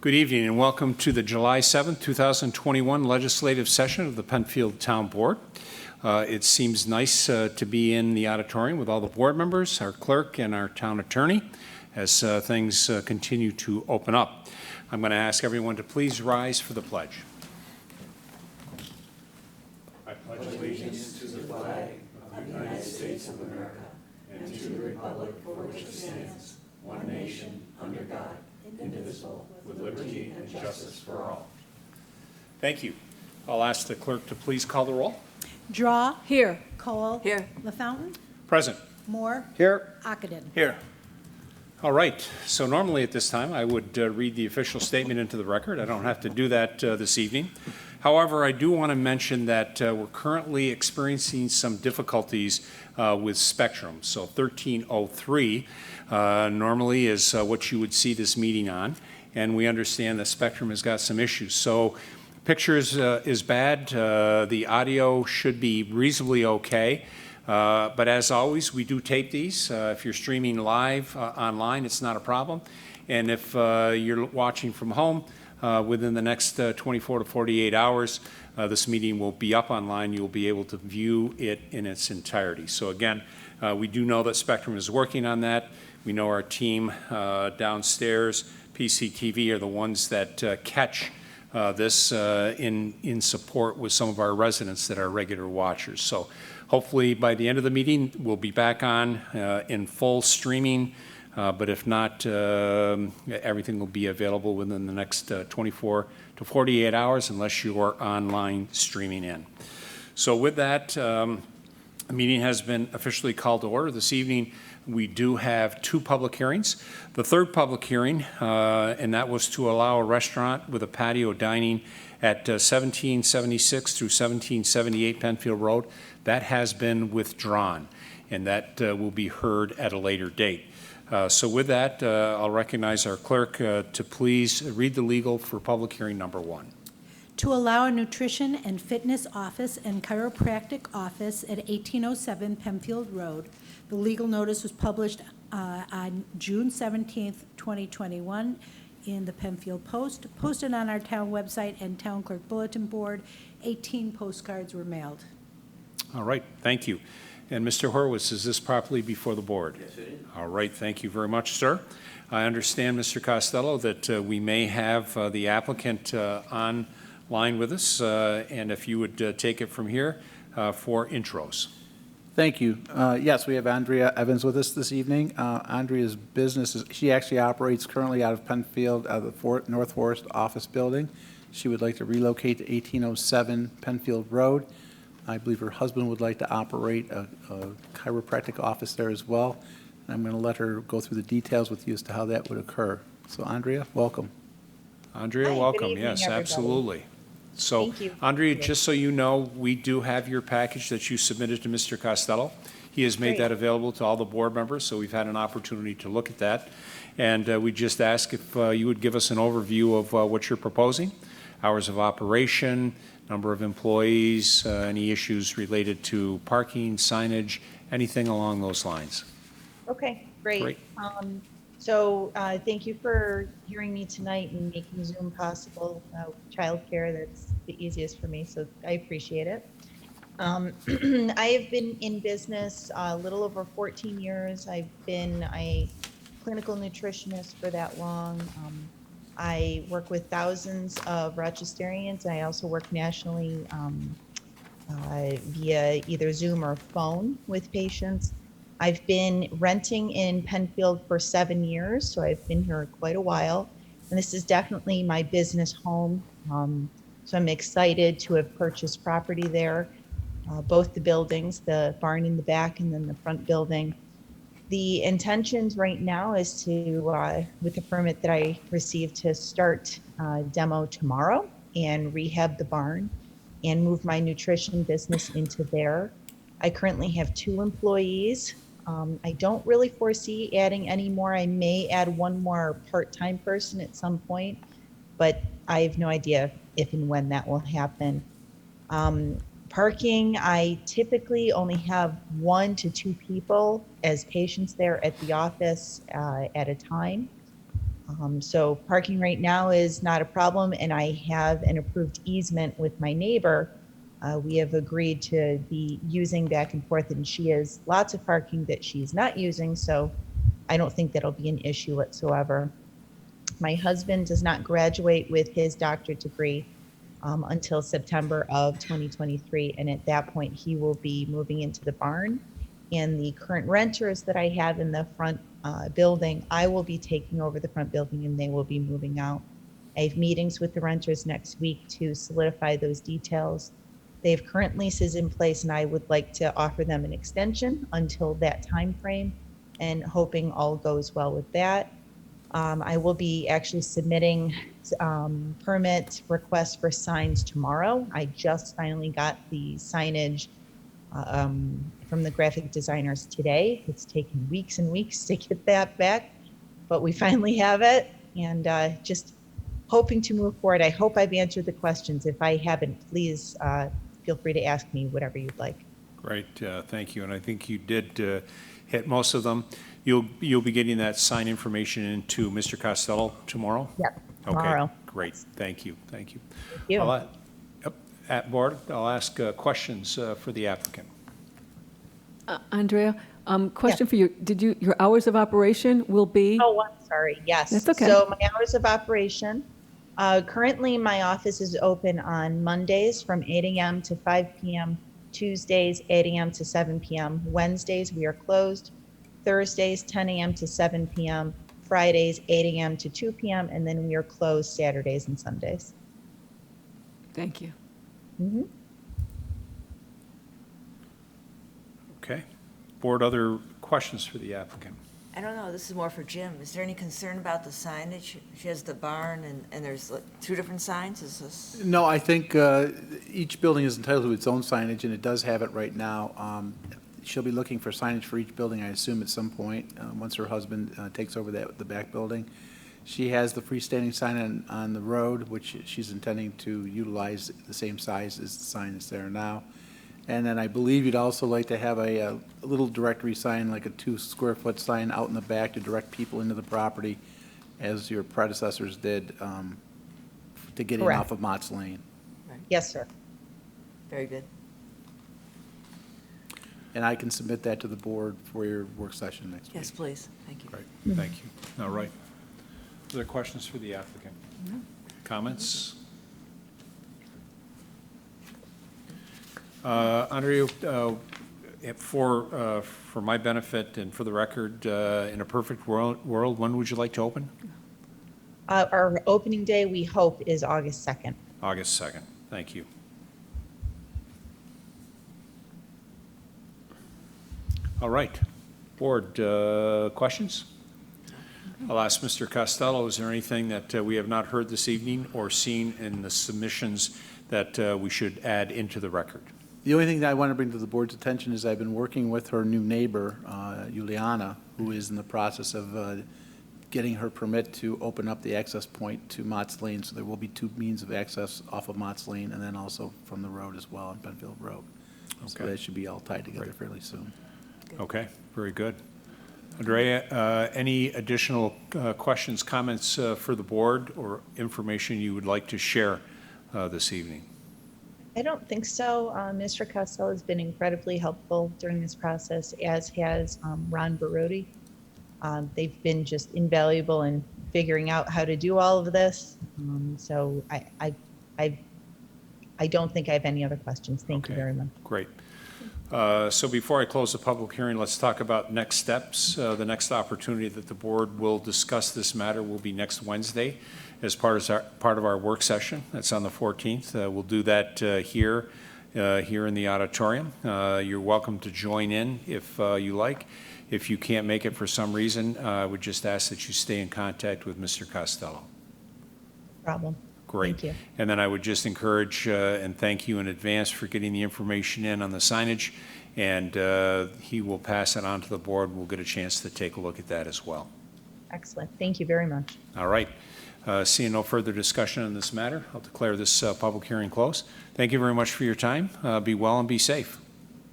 Good evening and welcome to the July 7th, 2021 legislative session of the Penfield Town Board. It seems nice to be in the auditorium with all the board members, our clerk, and our town attorney as things continue to open up. I'm going to ask everyone to please rise for the pledge. I pledge allegiance to the flag of the United States of America and to the republic for which it stands, one nation, under God, indivisible, with liberty and justice for all. Thank you. I'll ask the clerk to please call the roll. Draw. Here. Cole. Here. LaFountain. Present. Moore. Here. Ockenden. Here. All right. So normally at this time I would read the official statement into the record. I don't have to do that this evening. However, I do want to mention that we're currently experiencing some difficulties with Spectrum. So 1303 normally is what you would see this meeting on, and we understand that Spectrum has got some issues. So pictures is bad. The audio should be reasonably okay. But as always, we do tape these. If you're streaming live online, it's not a problem. And if you're watching from home, within the next 24 to 48 hours, this meeting will be up online. You'll be able to view it in its entirety. So again, we do know that Spectrum is working on that. We know our team downstairs, PCTV, are the ones that catch this in support with some of our residents that are regular watchers. So hopefully by the end of the meeting, we'll be back on in full streaming. But if not, everything will be available within the next 24 to 48 hours unless you are online streaming in. So with that, the meeting has been officially called to order. This evening, we do have two public hearings. The third public hearing, and that was to allow a restaurant with a patio dining at 1776 through 1778 Penfield Road. That has been withdrawn, and that will be heard at a later date. So with that, I'll recognize our clerk to please read the legal for public hearing number one. To allow a nutrition and fitness office and chiropractic office at 1807 Penfield Road. The legal notice was published on June 17th, 2021 in the Penfield Post, posted on our town website and town clerk bulletin board. 18 postcards were mailed. All right, thank you. And Mr. Horowitz, is this properly before the board? Yes, it is. All right, thank you very much, sir. I understand, Mr. Costello, that we may have the applicant online with us, and if you would take it from here for intros. Thank you. Yes, we have Andrea Evans with us this evening. Andrea's business she actually operates currently out of Penfield, out of the North Forest office building. She would like to relocate to 1807 Penfield Road. I believe her husband would like to operate a chiropractic office there as well. And I'm going to let her go through the details with you as to how that would occur. So, Andrea, welcome. Andrea, Hi, welcome. good evening, Yes, everybody. absolutely. So, Thank you. Andrea, just so you know, we do have your package that you submitted to Mr. Costello. He has made Great. that available to all the board members, so we've had an opportunity to look at that. And we just ask if you would give us an overview of what you're proposing, hours of operation, number of employees, any issues related to parking, signage, anything along those lines. Okay, great. Great. So thank you for hearing me tonight and making Zoom possible. Childcare, that's the easiest for me, so I appreciate it. I have been in business a little over 14 years. I've been a clinical nutritionist for that long. I work with thousands of Rochesterians. I also work nationally via either Zoom or phone with patients. I've been renting in Penfield for 7 years, so I've been here quite a while. And this is definitely my business home. So I'm excited to have purchased property there, both the buildings, the barn in the back and then the front building. The intentions right now is to, with the permit that I received, to start demo tomorrow and rehab the barn and move my nutrition business into there. I currently have 2 employees. I don't really foresee adding any more. I may add one more part-time person at some point, but I have no idea if and when that will happen. Parking, I typically only have 1 to 2 people as patients there at the office at a time. So parking right now is not a problem, and I have an approved easement with my neighbor. We have agreed to be using back and forth, and she has lots of parking that she's not using, so I don't think that'll be an issue whatsoever. My husband does not graduate with his doctorate degree until September of 2023, and at that point, he will be moving into the barn. And the current renters that I have in the front building, I will be taking over the front building, and they will be moving out. I have meetings with the renters next week to solidify those details. They have current leases in place, and I would like to offer them an extension until that time frame, and hoping all goes well with that. I will be actually submitting permit requests for signs tomorrow. I just finally got the signage from the graphic designers today. It's taken weeks and weeks to get that back, but we finally have it, and just hoping to move forward. I hope I've answered the questions. If I haven't, please feel free to ask me whatever you'd like. Great, thank you. And I think you did hit most of them. You'll be getting that sign information into Mr. Costello tomorrow? Yep, tomorrow. Okay, great. Thank you. Thank you. At board, I'll ask questions for the applicant. Andrea, question for you. Your hours of operation will be? Oh, I'm sorry. Yes. That's okay. So my hours of operation, currently my office is open on Mondays from 8 a.m. to 5 p.m., Tuesdays 8 a.m. to 7 p.m., Wednesdays we are closed, Thursdays 10 a.m. to 7 p.m., Fridays 8 a.m. to 2 p.m., and then we are closed Saturdays and Sundays. Thank you. Mm-hmm. Okay. Board, other questions for the applicant? I don't know, this is more for Jim. Is there any concern about the signage? She has the barn and there's like 2 different signs? Is this? No, I think each building is entitled to its own signage, and it does have it right now. She'll be looking for signage for each building, I assume, at some point, once her husband takes over the back building. She has the freestanding sign on the road, which she's intending to utilize the same size as the sign that's there now. And then I believe you'd also like to have a little directory sign, like a 2-square-foot sign out in the back to direct people into the property, as your predecessors did, to get in Correct. off of Mott's Lane. Yes, sir. Very good. And I can submit that to the board for your work session next week. Yes, please. Thank you. Great, thank you. All right. Are there questions for the applicant? Comments? Andrea, for my benefit and for the record, in a perfect world, when would you like to open? Our opening day, we hope, is August 2nd. August 2nd. Thank you. All right. Board, questions? I'll ask Mr. Costello, is there anything that we have not heard this evening or seen in the submissions that we should add into the record? The only thing that I want to bring to the board's attention is I've been working with her new neighbor, Juliana, who is in the process of getting her permit to open up the access point to Mott's Lane. So there will be 2 means of access off of Mott's Lane and then also from the road as well on Penfield Road. So Okay. that should be all tied together Great. fairly soon. Okay, very good. Andrea, any additional questions, comments for the board or information you would like to share this evening? I don't think so. Mr. Costello has been incredibly helpful during this process, as has Ron Barodi. They've been just invaluable in figuring out how to do all of this. So I don't think I have any other questions. Thank you Okay, very much. Great. So before I close the public hearing, let's talk about next steps. The next opportunity that the board will discuss this matter will be next Wednesday as part of our work session. That's on the 14th. We'll do that here in the auditorium. You're welcome to join in if you like. If you can't make it for some reason, I would just ask that you stay in contact with Mr. Costello. No problem. Great. Thank you. And then I would just encourage and thank you in advance for getting the information in on the signage, and he will pass it on to the board. We'll get a chance to take a look at that as well. Excellent. Thank you very much. All right. Seeing no further discussion on this matter, I'll declare this public hearing closed. Thank you very much for your time. Be well and be safe.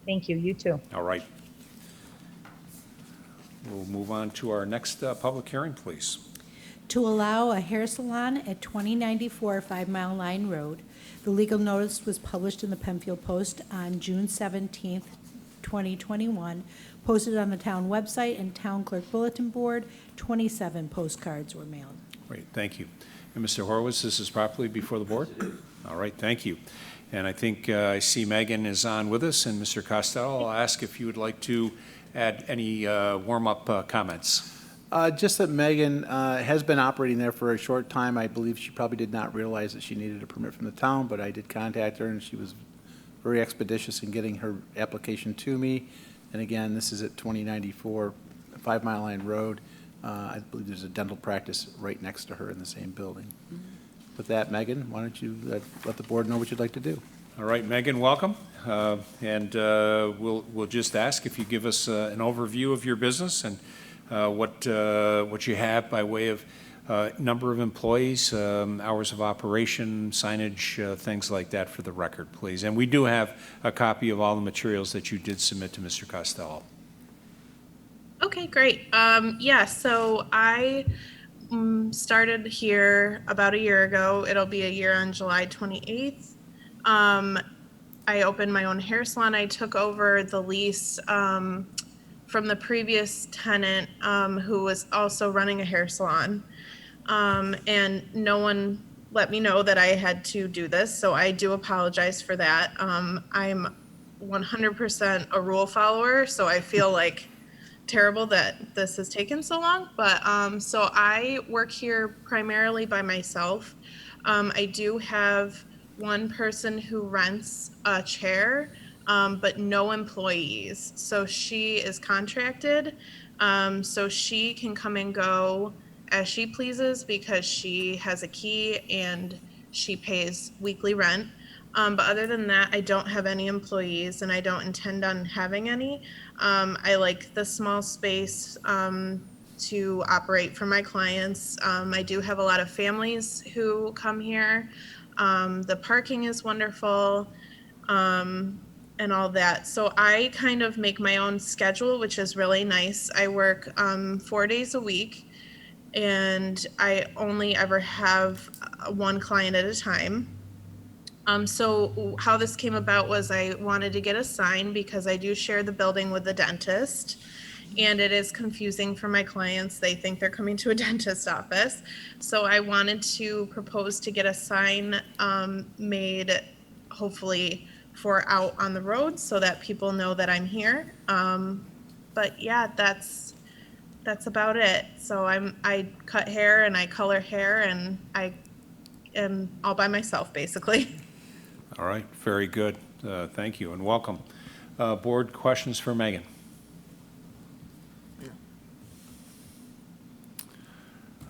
Thank you. You too. All right. We'll move on to our next public hearing, please. to allow a hair salon at 2094 5 Mile Line Road. The legal notice was published in the Penfield Post on June 17th, 2021, posted on the town website and town clerk bulletin board. 27 postcards were mailed. Great, thank you. And Mr. Horowitz, this is properly before the board? All right, thank you. And I think I see Megan is on with us, and Mr. Costello, I'll ask if you would like to add any warm-up comments. Just that Megan has been operating there for a short time. I believe she probably did not realize that she needed a permit from the town, but I did contact her, and she was very expeditious in getting her application to me. And again, this is at 2094 5 Mile Line Road. I believe there's a dental practice right next to her in the same building. With that, Megan, why don't you let the board know what you'd like to do? All right, Megan, welcome. And we'll just ask if you give us an overview of your business and what you have by way of number of employees, hours of operation, signage, things like that for the record, please. And we do have a copy of all the materials that you did submit to Mr. Costello. Okay, great. Yeah, so I started here about a year ago. It'll be a year on July 28th. I opened my own hair salon. I took over the lease from the previous tenant who was also running a hair salon. And no one let me know that I had to do this, so I do apologize for that. I'm 100% a rule follower, so I feel like terrible that this has taken so long, but so I work here primarily by myself. I do have one person who rents a chair, but no employees. So she is contracted, so she can come and go as she pleases because she has a key and she pays weekly rent. But other than that, I don't have any employees and I don't intend on having any. I like the small space to operate for my clients. I do have a lot of families who come here. The parking is wonderful and all that. So I kind of make my own schedule, which is really nice. I work 4 days a week and I only ever have one client at a time. So how this came about was I wanted to get a sign because I do share the building with the dentist and it is confusing for my clients. They think they're coming to a dentist office. So I wanted to propose to get a sign made hopefully for out on the road so that people know that I'm here. But yeah, that's about it. So I cut hair and I color hair and I am all by myself basically. All right, very good. Thank you and welcome. Board questions for Megan?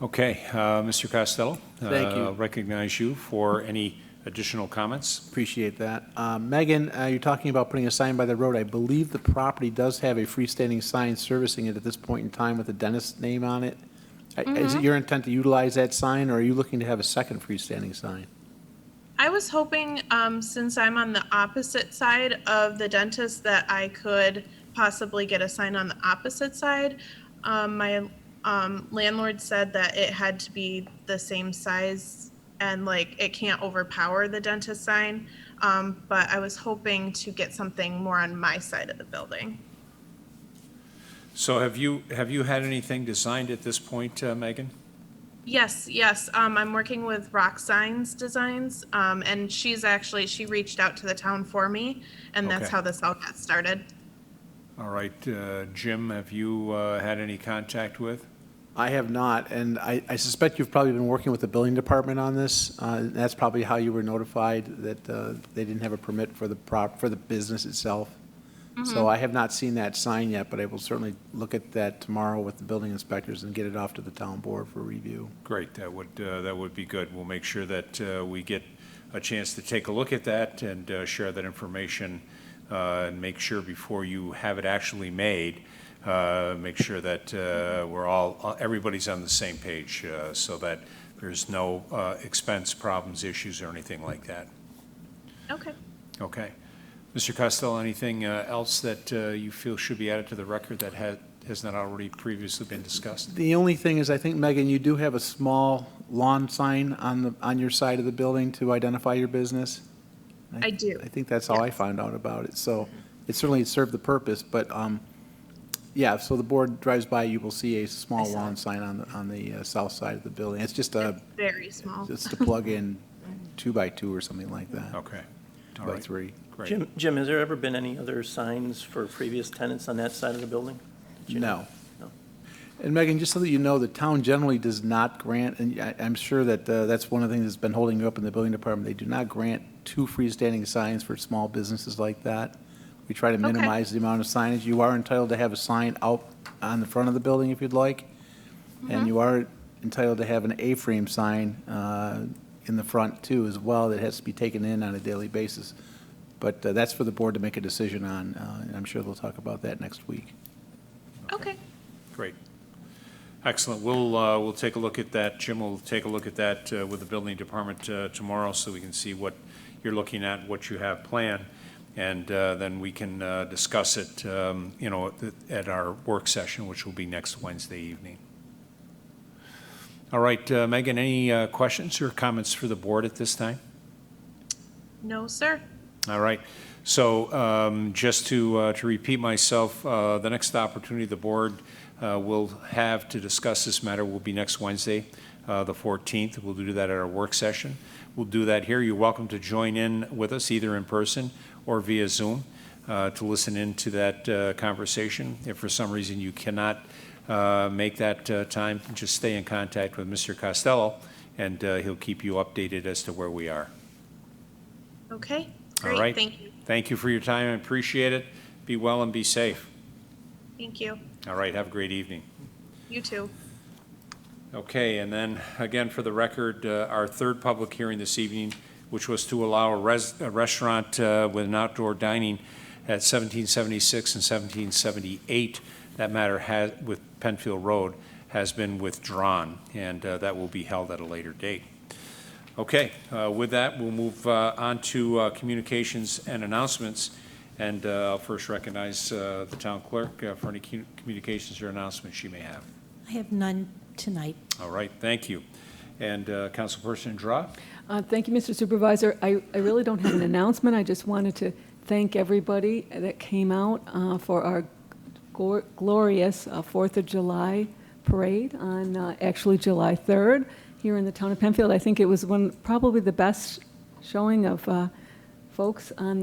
Okay, Mr. Costello. Thank you. Recognize you for any additional comments. Appreciate that. Megan, you're talking about putting a sign by the road. I believe the property does have a freestanding sign servicing it at this point in time with the dentist's name on it. Is it your intent to utilize that sign, or are you looking to have a second freestanding sign? I was hoping, since I'm on the opposite side of the dentist, that I could possibly get a sign on the opposite side. My landlord said that it had to be the same size and like it can't overpower the dentist sign. But I was hoping to get something more on my side of the building. So have you had anything designed at this point, Megan? Yes. I'm working with Rock Signs Designs, and she reached out to the town for me, and that's Okay. how this all got started. All right, Jim, have you had any contact with? I have not, and I suspect you've probably been working with the building department on this. That's probably how you were notified that they didn't have a permit for the business itself. So I have not seen that sign yet, but I will certainly look at that tomorrow with the building inspectors and get it off to the town board for review. Great, that would be good. We'll make sure that we get a chance to take a look at that and share that information and make sure before you have it actually made, make sure that everybody's on the same page so that there's no expense problems, issues, or anything like that. Okay. Okay. Mr. Costello, anything else that you feel should be added to the record that has not already previously been discussed? The only thing is, I think, Megan, you do have a small lawn sign on your side of the building to identify your business? I do. I think that's how I Yes. found out about it, so it certainly served the purpose, but, yeah, so the board drives by, you will see a small I saw lawn it. sign on the south side of the building. It's just Very small. just to plug in 2x2 or something like that. Okay, all 2x3. right, great. Jim, has there ever been any other signs for previous tenants on that side of the building? That you know? No. No. And Megan, just so that you know, the town generally does not grant, and I'm sure that that's one of the things that's been holding you up in the building department, they do not grant 2 freestanding signs for small businesses like that. We try to minimize the amount of signage. You are entitled to have a sign out on the front of the building if you'd like, and you are entitled to have an A-frame sign in the front too as well that has to be taken in on a daily basis. But that's for the board to make a decision on, and I'm sure they'll talk about that next week. Okay. Great. Excellent. We'll take a look at that. Jim will take a look at that with the building department tomorrow so we can see what you're looking at, what you have planned. And then we can discuss it, at our work session, which will be next Wednesday evening. All right, Megan, any questions or comments for the board at this time? No, sir. All right. So just to repeat myself, the next opportunity the board will have to discuss this matter will be next Wednesday, the 14th. We'll do that at our work session. We'll do that here. You're welcome to join in with us either in person or via Zoom to listen into that conversation. If for some reason you cannot make that time, just stay in contact with Mr. Costello, and he'll keep you updated as to where we are. Okay. All Great. right. Thank you. Thank you for your time. I appreciate it. Be well and be safe. Thank you. All right. Have a great evening. You too. Okay, and then, again, for the record, our third public hearing this evening, which was to allow a restaurant with an outdoor dining at 1776 and 1778, that matter with Penfield Road, has been withdrawn, and that will be held at a later date. Okay, with that, we'll move on to communications and announcements, and I'll first recognize the town clerk for any communications or announcements she may have. I have none tonight. All right, thank you. And Councilperson Draw? Thank you, Mr. Supervisor. I really don't have an announcement. I just wanted to thank everybody that came out for our glorious 4th of July parade on actually July 3rd here in the town of Penfield. I think it was probably the best showing of folks on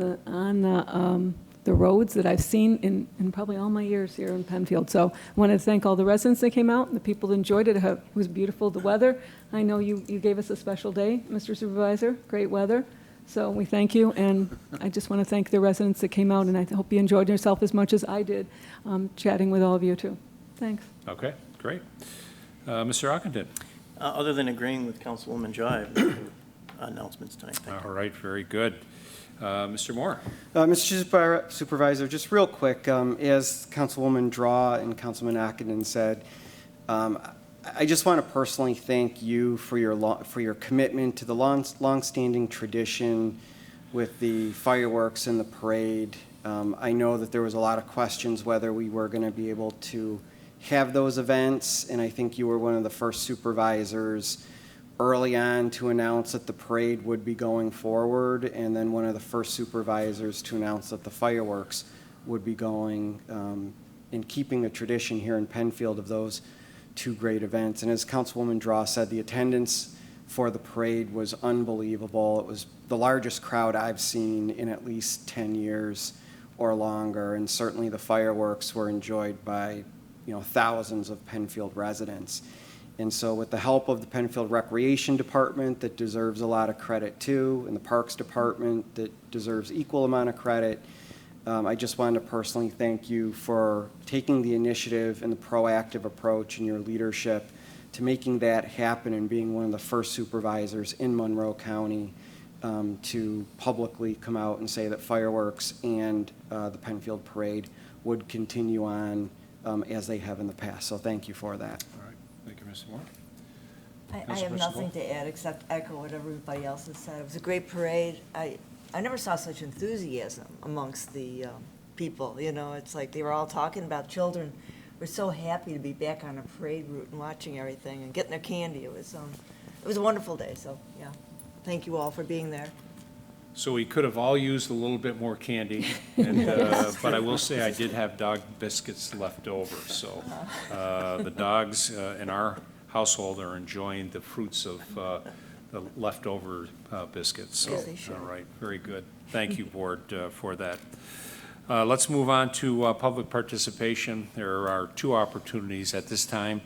the roads that I've seen in probably all my years here in Penfield. So I want to thank all the residents that came out, and the people that enjoyed it. It was beautiful, the weather. I know you gave us a special day, Mr. Supervisor, great weather. So we thank you, and I just want to thank the residents that came out, and I hope you enjoyed yourself as much as I did chatting with all of you, too. Thanks. Okay, great. Mr. Ockenden? Other than agreeing with Councilwoman Draw, I have no announcements tonight. Thank you. All right, very good. Mr. Moore? Mr. Supervisor, just real quick, as Councilwoman Draw and Councilman Ockenden said, I just want to personally thank you for your commitment to the longstanding tradition with the fireworks and the parade. I know that there was a lot of questions whether we were going to be able to have those events, and I think you were one of the first supervisors early on to announce that the parade would be going forward, and then one of the first supervisors to announce that the fireworks would be going, in keeping the tradition here in Penfield of those two great events. And as Councilwoman Draw said, the attendance for the parade was unbelievable. It was the largest crowd I've seen in at least 10 years or longer, and certainly the fireworks were enjoyed by thousands of Penfield residents. And so with the help of the Penfield Recreation Department, that deserves a lot of credit too, and the Parks Department, that deserves equal amount of credit, I just wanted to personally thank you for taking the initiative and the proactive approach in your leadership to making that happen and being one of the first supervisors in Monroe County to publicly come out and say that fireworks and the Penfield Parade would continue on as they have in the past. So thank you for that. All right, thank you, Mr. Moore. I have nothing to add except echo what everybody else has said. It was a great parade. I never saw such enthusiasm amongst the people. It's like they were all talking about children were so happy to be back on a parade route and watching everything and getting their candy. It was a wonderful day, so, yeah. Thank you all for being there. So we could have all used a little bit more candy, and, but I will say I did have dog biscuits left over. So the dogs in our household are enjoying the fruits of the leftover biscuits. So, Yes, they should. all right, very good. Thank you, Board, for that. Let's move on to public participation. There are two opportunities at this time.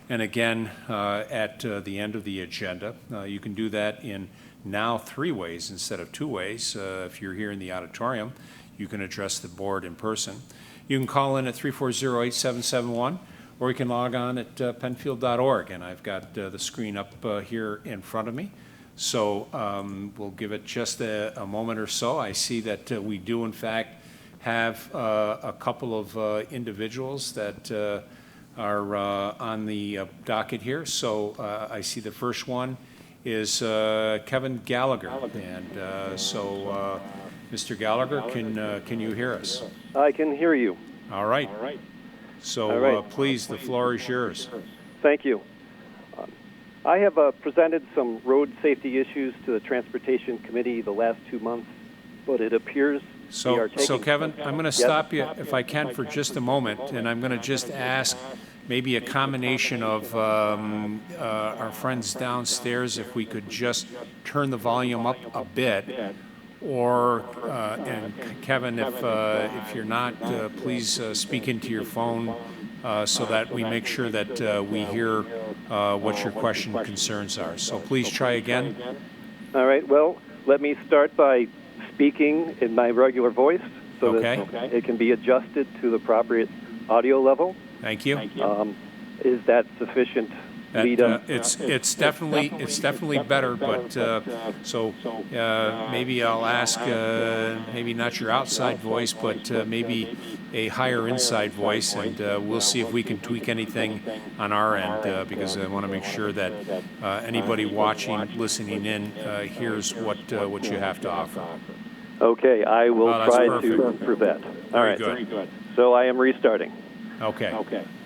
And again, at the end of the agenda, you can do that in now 3 ways instead of 2 ways. If you're here in the auditorium, you can address the board in person. You can call in at 340-8771, or you can log on at penfield.org. And I've got the screen up here in front of me. So we'll give it just a moment or so. I see that we do, in fact, have a couple of individuals that are on the docket here. So I see the first one is Kevin Gallagher. And so, Mr. Gallagher, can you hear us? I can hear you. All right. So All right. please, the floor is yours. Thank you. I have presented some road safety issues to the Transportation Committee the last 2 months, but it appears we are taking... So Kevin, I'm going to Yes? stop you if I can for just a moment, and I'm going to just ask maybe a combination of our friends downstairs, if we could just turn the volume up a bit, or, and Kevin, if you're not, please speak into your phone so that we make sure that we hear what your question concerns are. So please try again. All right, well, let me start by speaking in my regular voice so Okay. that it can be adjusted to the appropriate audio level. Thank you. Is that sufficient lead up? It's definitely better, but so maybe I'll ask maybe not your outside voice, but maybe a higher inside voice, and we'll see if we can tweak anything on our end because I want to make sure that anybody watching, listening in, hears what you have to offer. Okay, I will Oh, that's try perfect. to improve that. All Very right. good. So I am restarting. Okay.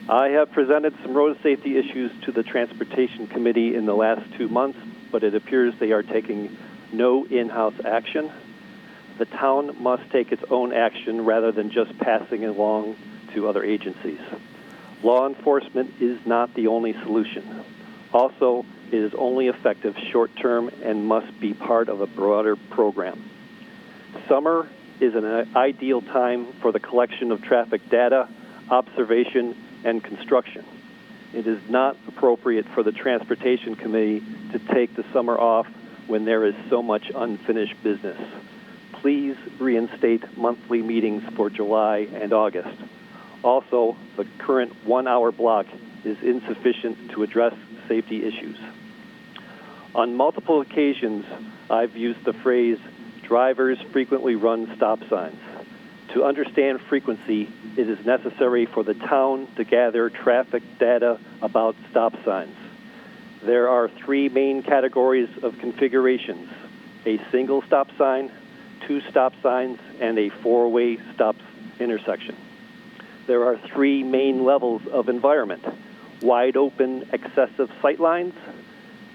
I have presented some road safety issues to the Transportation Committee in the last 2 months, but it appears they are taking no in-house action. The town must take its own action rather than just passing it along to other agencies. Law enforcement is not the only solution. Also, it is only effective short-term and must be part of a broader program. Summer is an ideal time for the collection of traffic data, observation, and construction. It is not appropriate for the Transportation Committee to take the summer off when there is so much unfinished business. Please reinstate monthly meetings for July and August. Also, the current 1-hour block is insufficient to address safety issues. On multiple occasions, I've used the phrase, drivers frequently run stop signs. To understand frequency, it is necessary for the town to gather traffic data about stop signs. There are 3 main categories of configurations: a single stop sign, 2 stop signs, and a 4-way stop intersection. There are 3 main levels of environment: wide open excessive sight lines,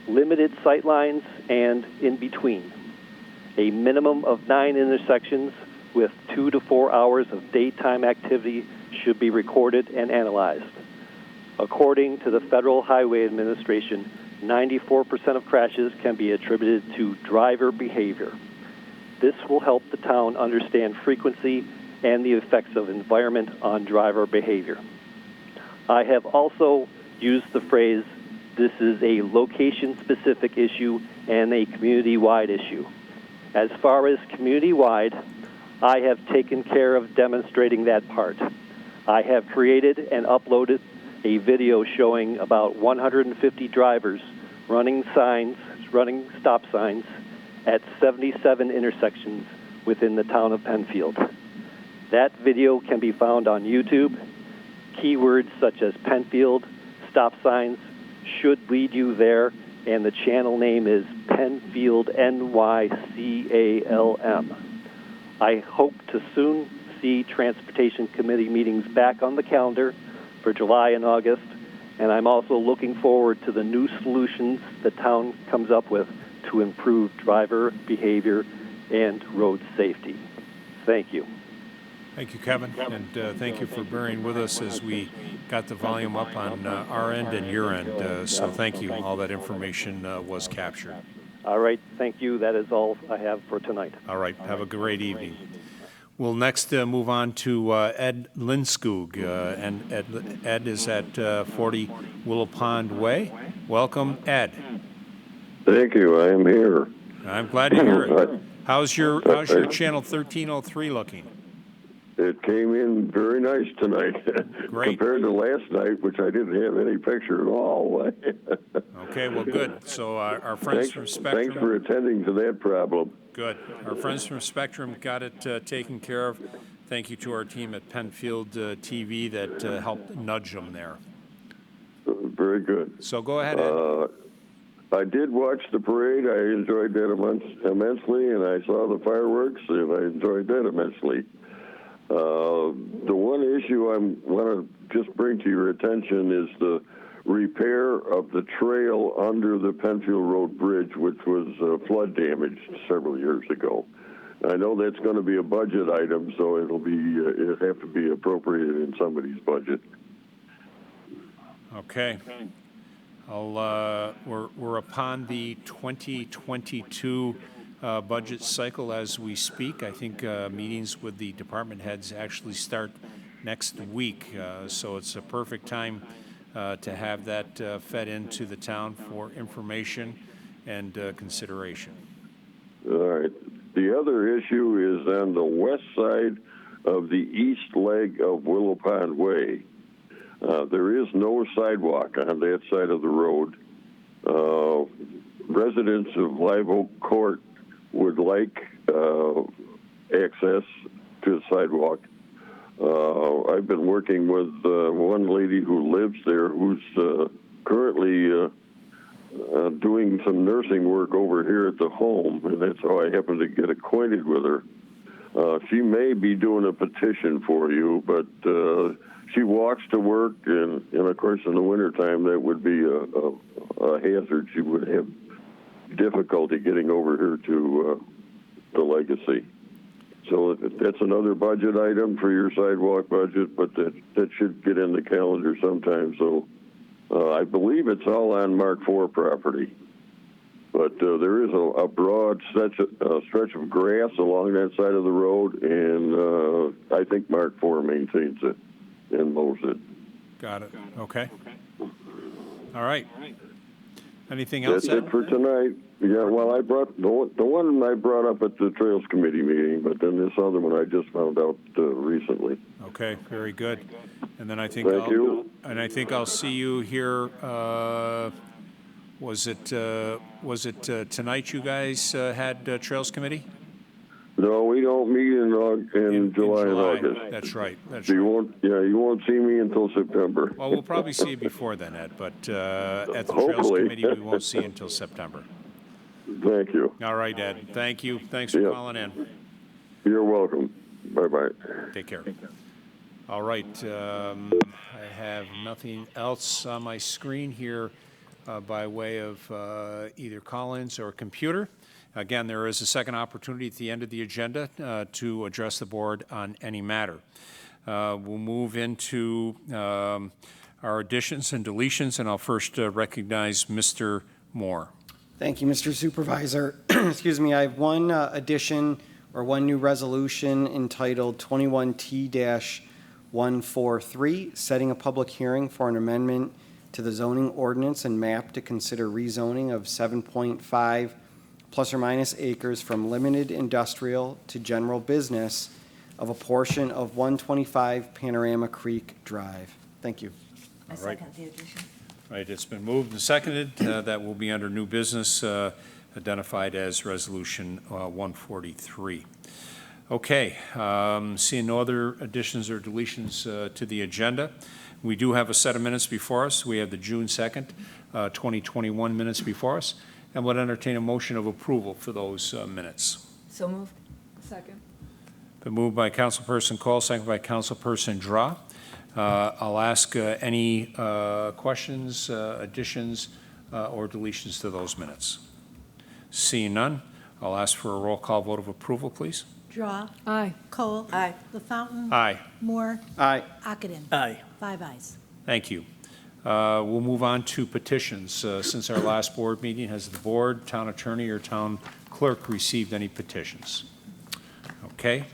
limited sight lines, and in between. A minimum of 9 intersections with 2 to 4 hours of daytime activity should be recorded and analyzed. According to the Federal Highway Administration, 94% of crashes can be attributed to driver behavior. This will help the town understand frequency and the effects of environment on driver behavior. I have also used the phrase, this is a location-specific issue and a community-wide issue. As far as community-wide, I have taken care of demonstrating that part. I have created and uploaded a video showing about 150 drivers running stop signs at 77 intersections within the town of Penfield. That video can be found on YouTube. Keywords such as Penfield, stop signs should lead you there, and the channel name is Penfield NYCALM. I hope to soon see Transportation Committee meetings back on the calendar for for July and August, and I'm also looking forward to the new solutions the town comes up with to improve driver behavior and road safety. Thank you. Thank you, Kevin, and thank you for bearing with us as we got the volume up on our end and your end. So thank you. All that information was captured. All right, thank you. That is all I have for tonight. All right, have a great evening. We'll next move on to Ed Lindskog, and Ed is at 40 Willow Pond Way. Welcome, Ed. Thank you. I am here. I'm glad to hear it. How's your channel 1303 looking? It came in very nice tonight. Great. Compared to last night, which I didn't have any picture at all. Okay, well, good. So our friends from Spectrum. Thanks for attending to that problem. Good. Our friends from Spectrum got it taken care of. Thank you to our team at Penfield TV that helped nudge them there. Very good. So go ahead, Ed. I did watch the parade. I enjoyed that immensely, and I saw the fireworks, and I enjoyed that immensely. The one issue I want to just bring to your attention is the repair of the trail under the Penfield Road Bridge, which was flood damaged several years ago. I know that's going to be a budget item, so it'll have to be appropriated in somebody's budget. Okay. We're upon the 2022 budget cycle as we speak. I think meetings with the department heads actually start next week, so it's a perfect time to have that fed into the town for information and consideration. All right. The other issue is on the west side of the east leg of Willow Pond Way. There is no sidewalk on that side of the road. Residents of Live Oak Court would like access to the sidewalk. I've been working with one lady who lives there who's currently doing some nursing work over here at the home, and that's how I happened to get acquainted with her. She may be doing a petition for you, but she walks to work, and of course in the wintertime that would be a hazard. She would have difficulty getting over here to the Legacy. So that's another budget item for your sidewalk budget, but that should get in the calendar sometime. So I believe it's all on Mark IV property. But there is a broad stretch of grass along that side of the road, and I think Mark IV maintains it and mows it. Got it. Okay. All right. Anything else? That's it for tonight. Yeah, well, I brought the one I brought up at the Trails Committee meeting, but then this other one I just found out recently. Okay, very good. And then I think I think I'll see you here. Was it tonight you guys had Trails Committee? No, we don't meet in July and August. That's right. So you won't see me until September. Well, we'll probably see you before then, Ed, but at the Trails Committee, we won't see you until September. Thank you. All right, Ed. Thank you. Thanks for calling in. You're welcome. Bye-bye. Take care. All right. I have nothing else on my screen here by way of either call-ins or computer. Again, there is a second opportunity at the end of the agenda to address the board on any matter. We'll move into our additions and deletions, and I'll first recognize Mr. Moore. Thank you, Mr. Supervisor. Excuse me, I have one addition or one new resolution entitled 21T-143, setting a public hearing for an amendment to the zoning ordinance and map to consider rezoning of 7.5 plus or minus acres from limited industrial to general business of a portion of 125 Panorama Creek Drive. Thank you. I second the addition. Right, it's been moved and seconded. That will be under new business, identified as Resolution 143. Okay, seeing no other additions or deletions to the agenda, we do have a set of minutes before us. We have the June 2nd, 2021 minutes before us, and would entertain a motion of approval for those minutes. So moved. Second. Been moved by Councilperson Cole, seconded by Councilperson Draw. I'll ask any questions, additions, or deletions to those minutes. Seeing none, I'll ask for a roll call vote of approval, please. Draw. Aye. Cole. Aye. LaFountain. Aye. Moore. Aye. Ockenden. Aye. 5 ayes. Thank you. We'll move on to petitions. Since our last board meeting, has the board, town attorney, or town clerk received any petitions? Okay,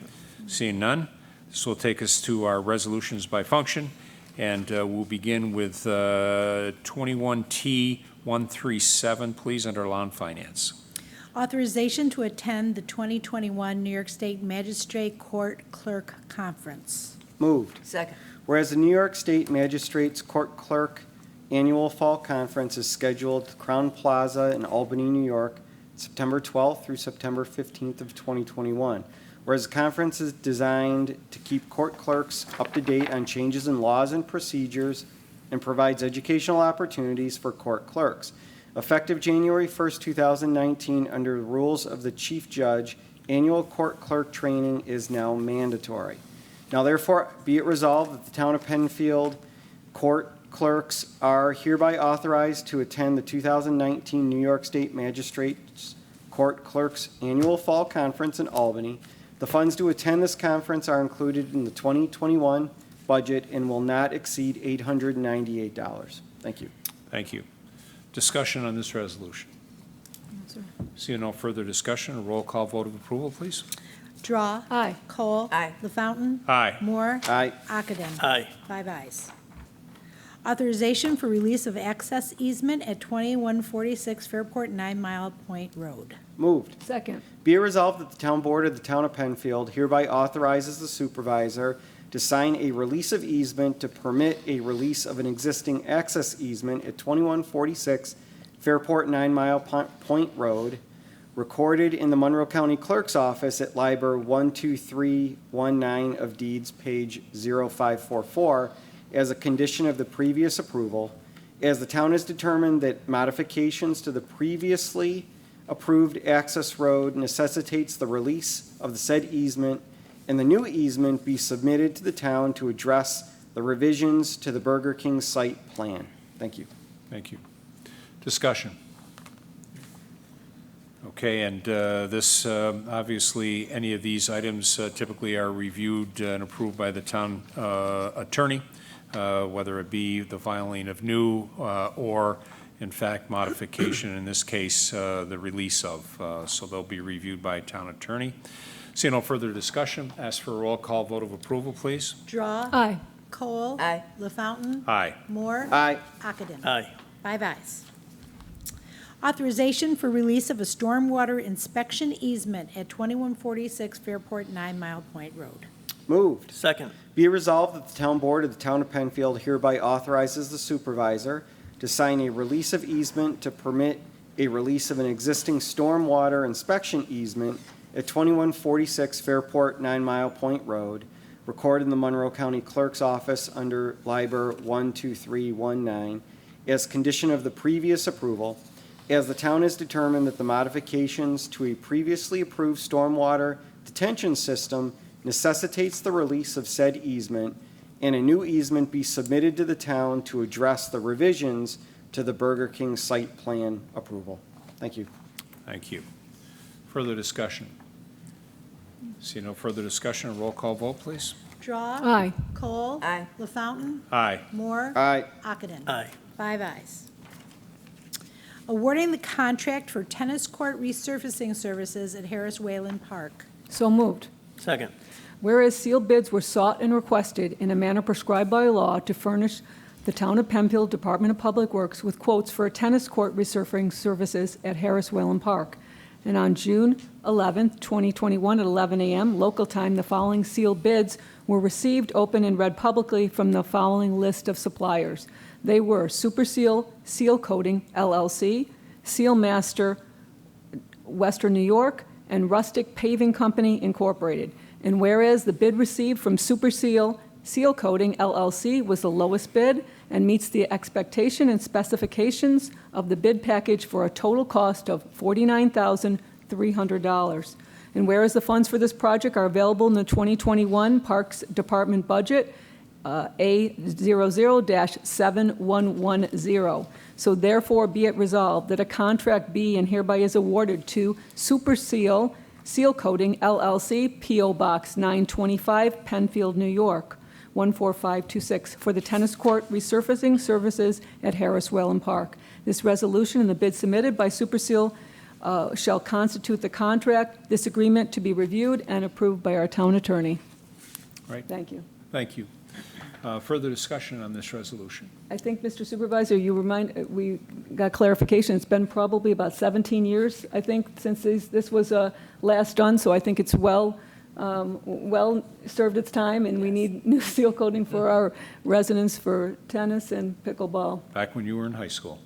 seeing none, this will take us to our resolutions by function, and we'll begin with 21T137, please, under Law and Finance. Authorization to attend the 2021 New York State Magistrate Court Clerk Conference. Moved. Second. Whereas the New York State Magistrates Court Clerk Annual Fall Conference is scheduled at Crown Plaza in Albany, New York, September 12th through September 15th of 2021. Whereas the conference is designed to keep court clerks up to date on changes in laws and procedures and provides educational opportunities for court clerks. Effective January 1st, 2019, under the rules of the Chief Judge, annual court clerk training is now mandatory. Now therefore, be it resolved that the town of Penfield court clerks are hereby authorized to attend the 2019 New York State Magistrates Court Clerks Annual Fall Conference in Albany. The funds to attend this conference are included in the 2021 budget and will not exceed $898. Thank you. Thank you. Discussion on this resolution. Seeing no further discussion, a roll call vote of approval, please. Draw. Aye. Cole. Aye. LaFountain. Aye. Moore. Aye. Ockenden. Aye. 5 ayes. Authorization for release of access easement at 2146 Fairport 9 Mile Point Road. Moved. Second. Be it resolved that the town board of the town of Penfield hereby authorizes the supervisor to sign a release of easement to permit a release of an existing access easement at 2146 Fairport 9 Mile Point Road, recorded in the Monroe County Clerk's Office at Liber 12319 of Deeds, page 0544, as a condition of the previous approval, as the town has determined that modifications to the previously approved access road necessitates the release of the said easement, and the new easement be submitted to the town to address the revisions to the Burger King site plan. Thank you. Thank you. Discussion. Okay, and this, obviously, any of these items typically are reviewed and approved by the town attorney, whether it be the filing of new or, in fact, modification, in this case, the release of. So they'll be reviewed by town attorney. Seeing no further discussion, ask for a roll call vote of approval, please. Draw. Aye. Cole. Aye. LaFountain. Aye. Moore. Aye. Ockenden. Aye. 5 ayes. Authorization for release of a stormwater inspection easement at 2146 Fairport 9 Mile Point Road. Moved. Second. Be it resolved that the town board of the town of Penfield hereby authorizes the supervisor to sign a release of easement to permit a release of an existing stormwater inspection easement at 2146 Fairport 9 Mile Point Road, recorded in the Monroe County Clerk's Office under Liber 12319, as condition of the previous approval, as the town has determined that the modifications to a previously approved stormwater detention system necessitates the release of said easement, and a new easement be submitted to the town to address the revisions to the Burger King site plan approval. Thank you. Thank you. Further discussion. See no further discussion, a roll call vote, please. Draw. Aye. Cole. Aye. LaFountain. Aye. Moore. Aye. Ockenden. Aye. 5 ayes. Awarding the contract for tennis court resurfacing services at Harris Whalen Park. So moved. Second. Whereas sealed bids were sought and requested in a manner prescribed by law to furnish the Town of Penfield Department of Public Works with quotes for a tennis court resurfacing services at Harris Whalen Park. And on June 11th, 2021 at 11 a.m. local time, the following sealed bids were received, opened, and read publicly from the following list of suppliers. They were Super Seal Seal Coating, LLC, Seal Master, Western New York, and Rustic Paving Company, Incorporated. And whereas the bid received from Super Seal Seal Coating, LLC was the lowest bid and meets the expectation and specifications of the bid package for a total cost of $49,300. And whereas the funds for this project are available in the 2021 Parks Department budget, A00-7110. So therefore be it resolved that a contract be and hereby is awarded to Super Seal Coating LLC, P.O. Box 925, Penfield, New York, 14526, for the tennis court resurfacing services at Harris Whalen Park. This resolution and the bid submitted by Super Seal shall constitute the contract, this agreement to be reviewed and approved by our town attorney. Right. Thank you. Thank you. Further discussion on this resolution? I think, Mr. Supervisor, we got clarification. It's been probably about 17 years, I think, since this was last done, so I think it's well served its time, and we need new seal coating for our residents for tennis and pickleball. Back when you were in high school.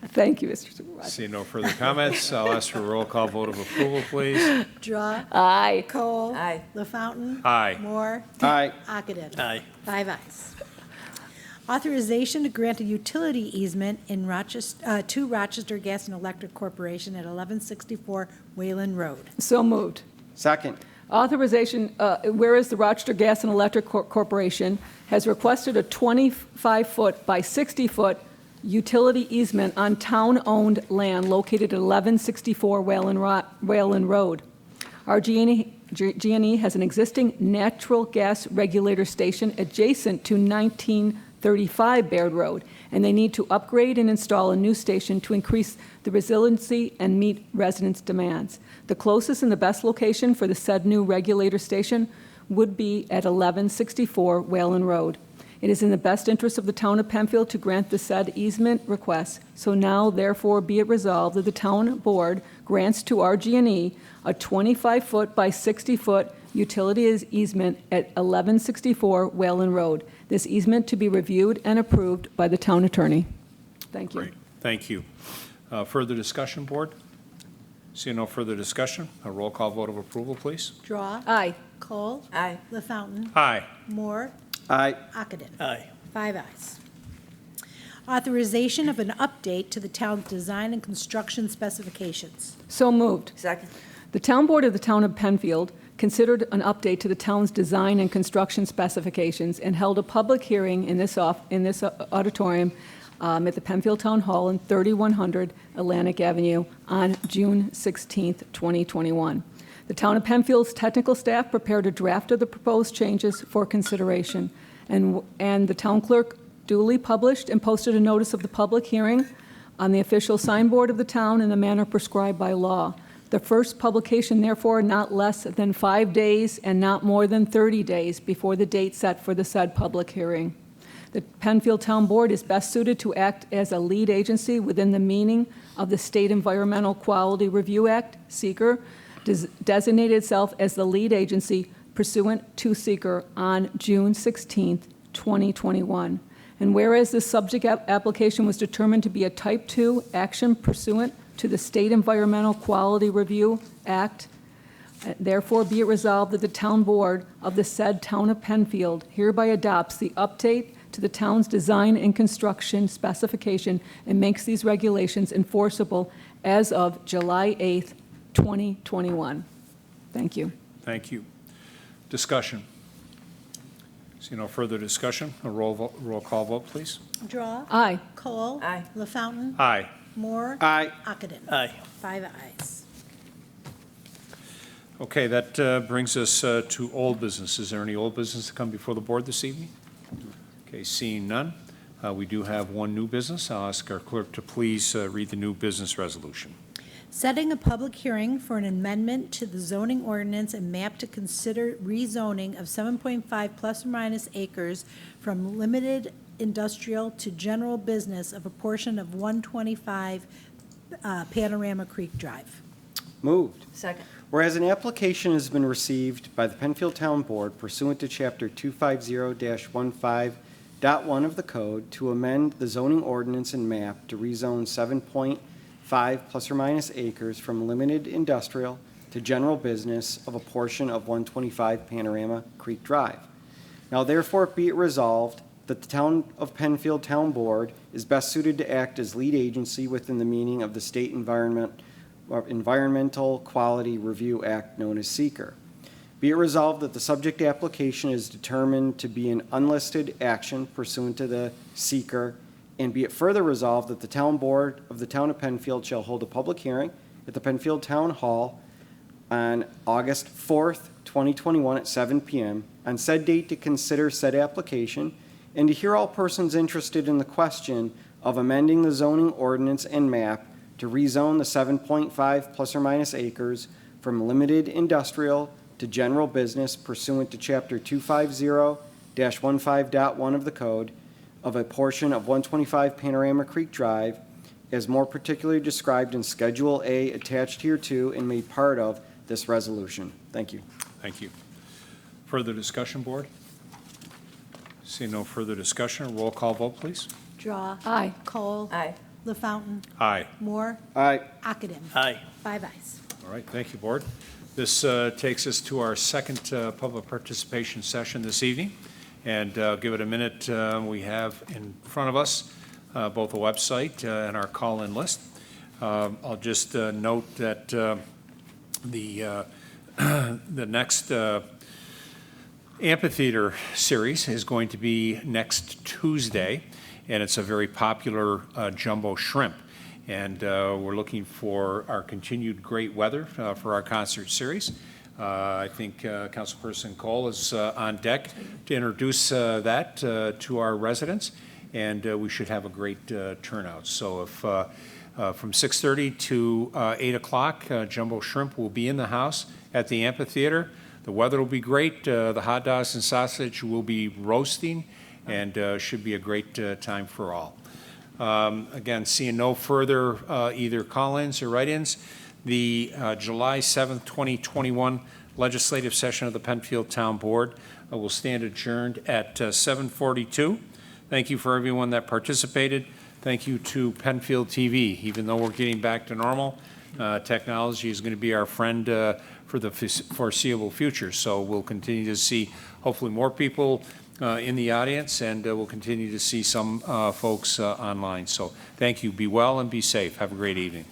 Thank you, Mr. Supervisor. See no further comments. I'll ask for a roll call vote of approval, please. Draw. Aye. Cole. Aye. LaFountain. Aye. Moore. Aye. Ockenden. Aye. 5 ayes. Authorization to grant a utility easement in Rochester, to Rochester Gas and Electric Corporation at 1164 Wayland Road. So moved. Second. Authorization, whereas the Rochester Gas and Electric Corporation has requested a 25-foot by 60-foot utility easement on town-owned land located at 1164 Whalen Road. Our G&E has an existing natural gas regulator station adjacent to 1935 Baird Road, and they need to upgrade and install a new station to increase the resiliency and meet residents' demands. The closest and the best location for the said new regulator station would be at 1164 Whalen Road. It is in the best interest of the town of Penfield to grant the said easement request. So now, therefore, be it resolved that the town board grants to RG&E a 25-foot by 60-foot utility easement at 1164 Whalen Road. This easement to be reviewed and approved by the town attorney. Thank you. Great. Thank you. Further discussion, board? See no further discussion. A roll call vote of approval, please. Draw. Aye. Cole. Aye. LaFountain. Aye. Moore. Aye. Ockenden. Aye. 5 ayes. Authorization of an update to the town's design and construction specifications. So moved. Second. The town board of the town of Penfield considered an update to the town's design and construction specifications and held a public hearing in this auditorium at the Penfield Town Hall in 3100 Atlantic Avenue on June 16th, 2021. The town of Penfield's technical staff prepared a draft of the proposed changes for consideration, and the town clerk duly published and posted a notice of the public hearing on the official signboard of the town in the manner prescribed by law. The first publication, therefore, not less than 5 days and not more than 30 days before the date set for the said public hearing. The Penfield Town Board is best suited to act as a lead agency within the meaning of the State Environmental Quality Review Act, SEQR, designated itself as the lead agency pursuant to SEQR on June 16, 2021. And whereas this subject application was determined to be a Type 2 action pursuant to the State Environmental Quality Review Act, therefore be it resolved that the town board of the said town of Penfield hereby adopts the update to the town's design and construction specification and makes these regulations enforceable as of July 8th, 2021. Thank you. Thank you. Discussion. See no further discussion. A roll call vote, please. Draw. Aye. Cole. Aye. LaFountain. Aye. Moore. Aye. Ockenden. Aye. 5 ayes. Okay, that brings us to old business. Is there any old business to come before the board this evening? Okay, seeing none. We do have one new business. I'll ask our clerk to please read the new business resolution. Setting a public hearing for an amendment to the zoning ordinance and map to consider rezoning of 7.5 plus or minus acres from limited industrial to general business of a portion of 125 Panorama Creek Drive. Moved. Second. Whereas an application has been received by the Penfield Town Board pursuant to Chapter 250-15.1 of the Code to amend the zoning ordinance and map to rezone 7.5 plus or minus acres from limited industrial to general business of a portion of 125 Panorama Creek Drive. Now therefore be it resolved that the Town of Penfield Town Board is best suited to act as lead agency within the meaning of the State Environmental Quality Review Act known as SEQR. Be it resolved that the subject application is determined to be an unlisted action pursuant to the seeker, and be it further resolved that the town board of the town of Penfield shall hold a public hearing at the Penfield Town Hall on August 4th, 2021 at 7 p.m. on said date to consider said application and to hear all persons interested in the question of amending the zoning ordinance and map to rezone the 7.5 plus or minus acres from limited industrial to general business pursuant to Chapter 250-15.1 of the code of a portion of 125 Panorama Creek Drive as more particularly described in Schedule A attached hereto and made part of this resolution. Thank you. Thank you. Further discussion, board? See no further discussion. Roll call vote, please. Draw. Aye. Cole. Aye. LaFountain. Aye. Moore. Aye. Ockenden. Aye. 5 ayes. All right, thank you, board. This takes us to our second public participation session this evening. And give it a minute. We have in front of us both a website and our call-in list. I'll just note that the next amphitheater series is going to be next Tuesday, and it's a very popular jumbo shrimp. And we're looking for our continued great weather for our concert series. I think Councilperson Cole is on deck to introduce that to our residents, and we should have a great turnout. So if from 6:30 to 8 o'clock, jumbo shrimp will be in the house at the amphitheater. The weather will be great. The hot dogs and sausage will be roasting, and should be a great time for all. Again, seeing no further either call-ins or write-ins, the July 7th, 2021 legislative session of the Penfield Town Board will stand adjourned at 7:42. Thank you for everyone that participated. Thank you to Penfield TV. Even though we're getting back to normal, technology is going to be our friend for the foreseeable future. So we'll continue to see hopefully more people in the audience, and we'll continue to see some folks online. So thank you. Be well and be safe. Have a great evening.